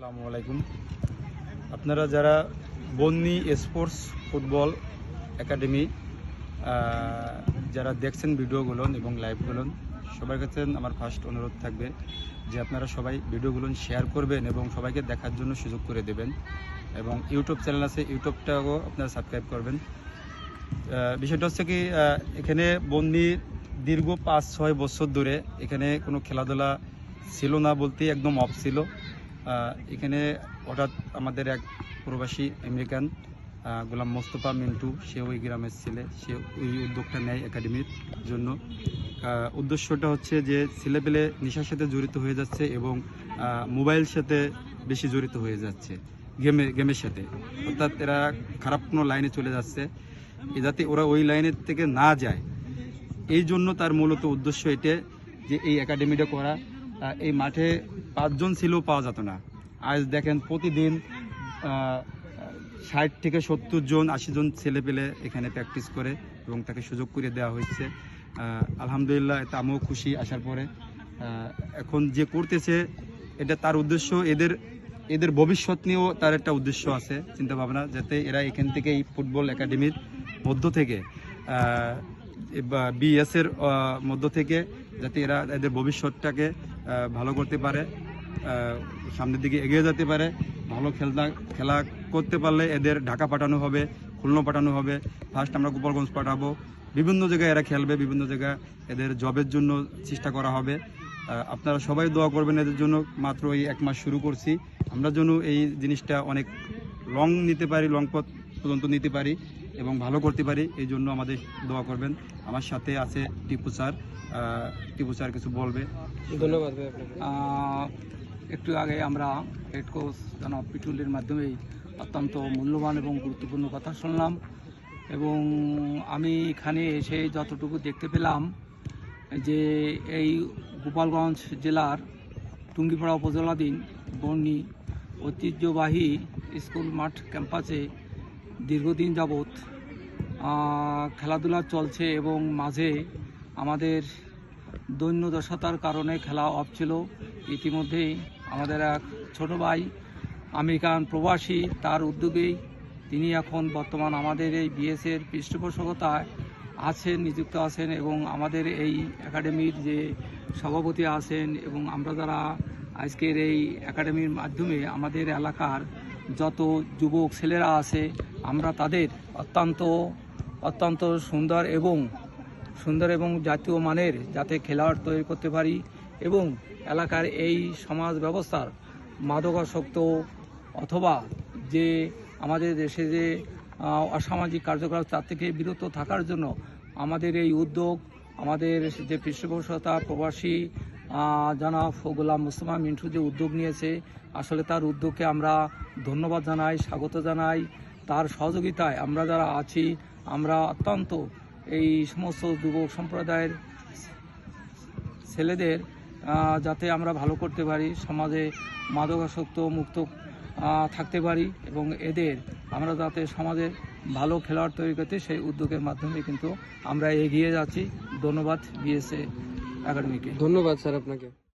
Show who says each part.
Speaker 1: আসসালামু আলাইকুম। আপনারা যারা বন্নি স্পোর্টস ফুটবল একাডেমি যারা দেখছেন ভিডিওগুলো এবং লাইভগুলো, সবার কাছে আমার ফার্স্ট অনুরোধ থাকবে যে আপনারা সবাই ভিডিওগুলো শেয়ার করবেন এবং সবাইকে দেখার জন্য সুযোগ করে দেবেন, এবং ইউটিউব চ্যানেল আছে, ইউটিউবটাও আপনারা সাবস্ক্রাইব করবেন। বিষয়টা হচ্ছে কি, এখানে বন্নি দীর্ঘ 5-6 বছর ধরে এখানে কোনো খেলাধুলা ছিল না, বলতে একদম অফ ছিল। এখানে হঠাৎ আমাদের এক প্রবাসী আমেরিকান গোলাম মোস্তফা মিন্টু, সে ওই গ্রামের ছেলে, সে ওই উদ্যোগটা নেয় একাডেমির জন্য। উদ্দেশ্যটা হচ্ছে যে ছেলেপেলে নেশার সাথে জড়িত হয়ে যাচ্ছে এবং মোবাইল সাথে বেশি জড়িত হয়ে যাচ্ছে, গেমের সাথে, অর্থাৎ এরা খারাপ কোনো লাইনে চলে যাচ্ছে, যাতে ওরা ওই লাইনের থেকে না যায়। এই জন্য তার মূলত উদ্দেশ্য এটা যে এই একাডেমিটা করা। এই মাঠে 5 জন ছেলেও পাওয়া যেত না, আজ দেখেন প্রতিদিন 60 থেকে 70 জন 80 জন ছেলে পেলে এখানে প্র্যাকটিস করে এবং তাকে সুযোগ করে দেওয়া হয়েছে। আলহামদুলিল্লাহ, এতে আমিও খুশি আসার পরে। এখন যে করতেছে এটা তার উদ্দেশ্য, এদের ভবিষ্যৎ নিয়েও তার একটা উদ্দেশ্য আছে, চিন্তা ভাবনা, যাতে এরা এখান থেকে এই ফুটবল একাডেমির মধ্য থেকে বিএসের মধ্য থেকে যাতে এরা এদের ভবিষ্যৎটাকে ভালো করতে পারে, সামনের দিকে এগিয়ে যেতে পারে। ভালো খেলা করতে পারলে এদের ঢাকা পাঠানো হবে, খুলনা পাঠানো হবে, ফার্স্ট আমরা গোপালগঞ্জ পাঠাবো, বিভিন্ন জায়গায় এরা খেলবে, বিভিন্ন জায়গায় এদের জবের জন্য চেষ্টা করা হবে। আপনারা সবাই দোয়া করবেন এদের জন্য। মাত্র এই 1 মাস শুরু করছি, আমরা যেন এই জিনিসটা অনেক লং নিতে পারি, লং পথ পর্যন্ত নিতে পারি এবং ভালো করতে পারি, এই জন্য আমাদের দোয়া করবেন। আমার সাথে আছে টিপু স্যার, টিপু স্যার কিছু বলবে।
Speaker 2: ধন্যবাদ ভাই আপনাকে। একটু আগে আমরা হেড কোচ জনাব পিটুলের মাধ্যমেই অত্যন্ত মূল্যবান এবং গুরুত্বপূর্ণ কথা শুনলাম, এবং আমি এখানে এসে যতটুকু দেখতে পেলাম যে এই গোপালগঞ্জ জেলার টুঙ্গিপাড়া উপজেলাধীন বন্নি ঐতিহ্যবাহী স্কুল মাঠ ক্যাম্পাসে দীর্ঘদিন যাবৎ খেলাধুলা চলছে, এবং মাঝে আমাদের দৈন্যদশাতার কারণে খেলা অফ ছিল। ইতিমধ্যেই আমাদের এক ছোট ভাই আমেরিকান প্রবাসী, তার উদ্যোগেই তিনি এখন বর্তমান আমাদের এই বিএসের পৃষ্ঠপোষকতায় আছেন, নিযুক্ত আছেন, এবং আমাদের এই একাডেমির যে সভাপতি আছেন, এবং আমরা যারা আজকের এই একাডেমির মাধ্যমে আমাদের এলাকার যত যুবক ছেলেরা আছে, আমরা তাদের অত্যন্ত সুন্দর এবং জাতীয় মানের যাতে খেলোয়াড় তৈরি করতে পারি, এবং এলাকার এই সমাজ ব্যবস্থার মাদকাসক্ত অথবা যে আমাদের দেশে যে অসামাজিক কার্যকলাপ, তার থেকে বিরত থাকার জন্য আমাদের এই উদ্যোগ, আমাদের যে পৃষ্ঠপোষকতা প্রবাসী জনাব গোলাম মোস্তফা মিন্টু যে উদ্যোগ নিয়েছে, আসলে তার উদ্যোগকে আমরা ধন্যবাদ জানাই, স্বাগত জানাই। তার সহযোগিতায় আমরা যারা আছি, আমরা অত্যন্ত এই সমস্ত যুবক সম্প্রদায়ের ছেলেদের যাতে আমরা ভালো করতে পারি, সমাজে মাদকাসক্ত মুক্ত থাকতে পারি, এবং এদের আমরা যাতে সমাজে ভালো খেলোয়াড় তৈরি করতে, সেই উদ্যোগের মাধ্যমে কিন্তু আমরা এগিয়ে যাচ্ছি। ধন্যবাদ বিএসএ একাডেমিকে।
Speaker 3: ধন্যবাদ স্যার আপনাকে।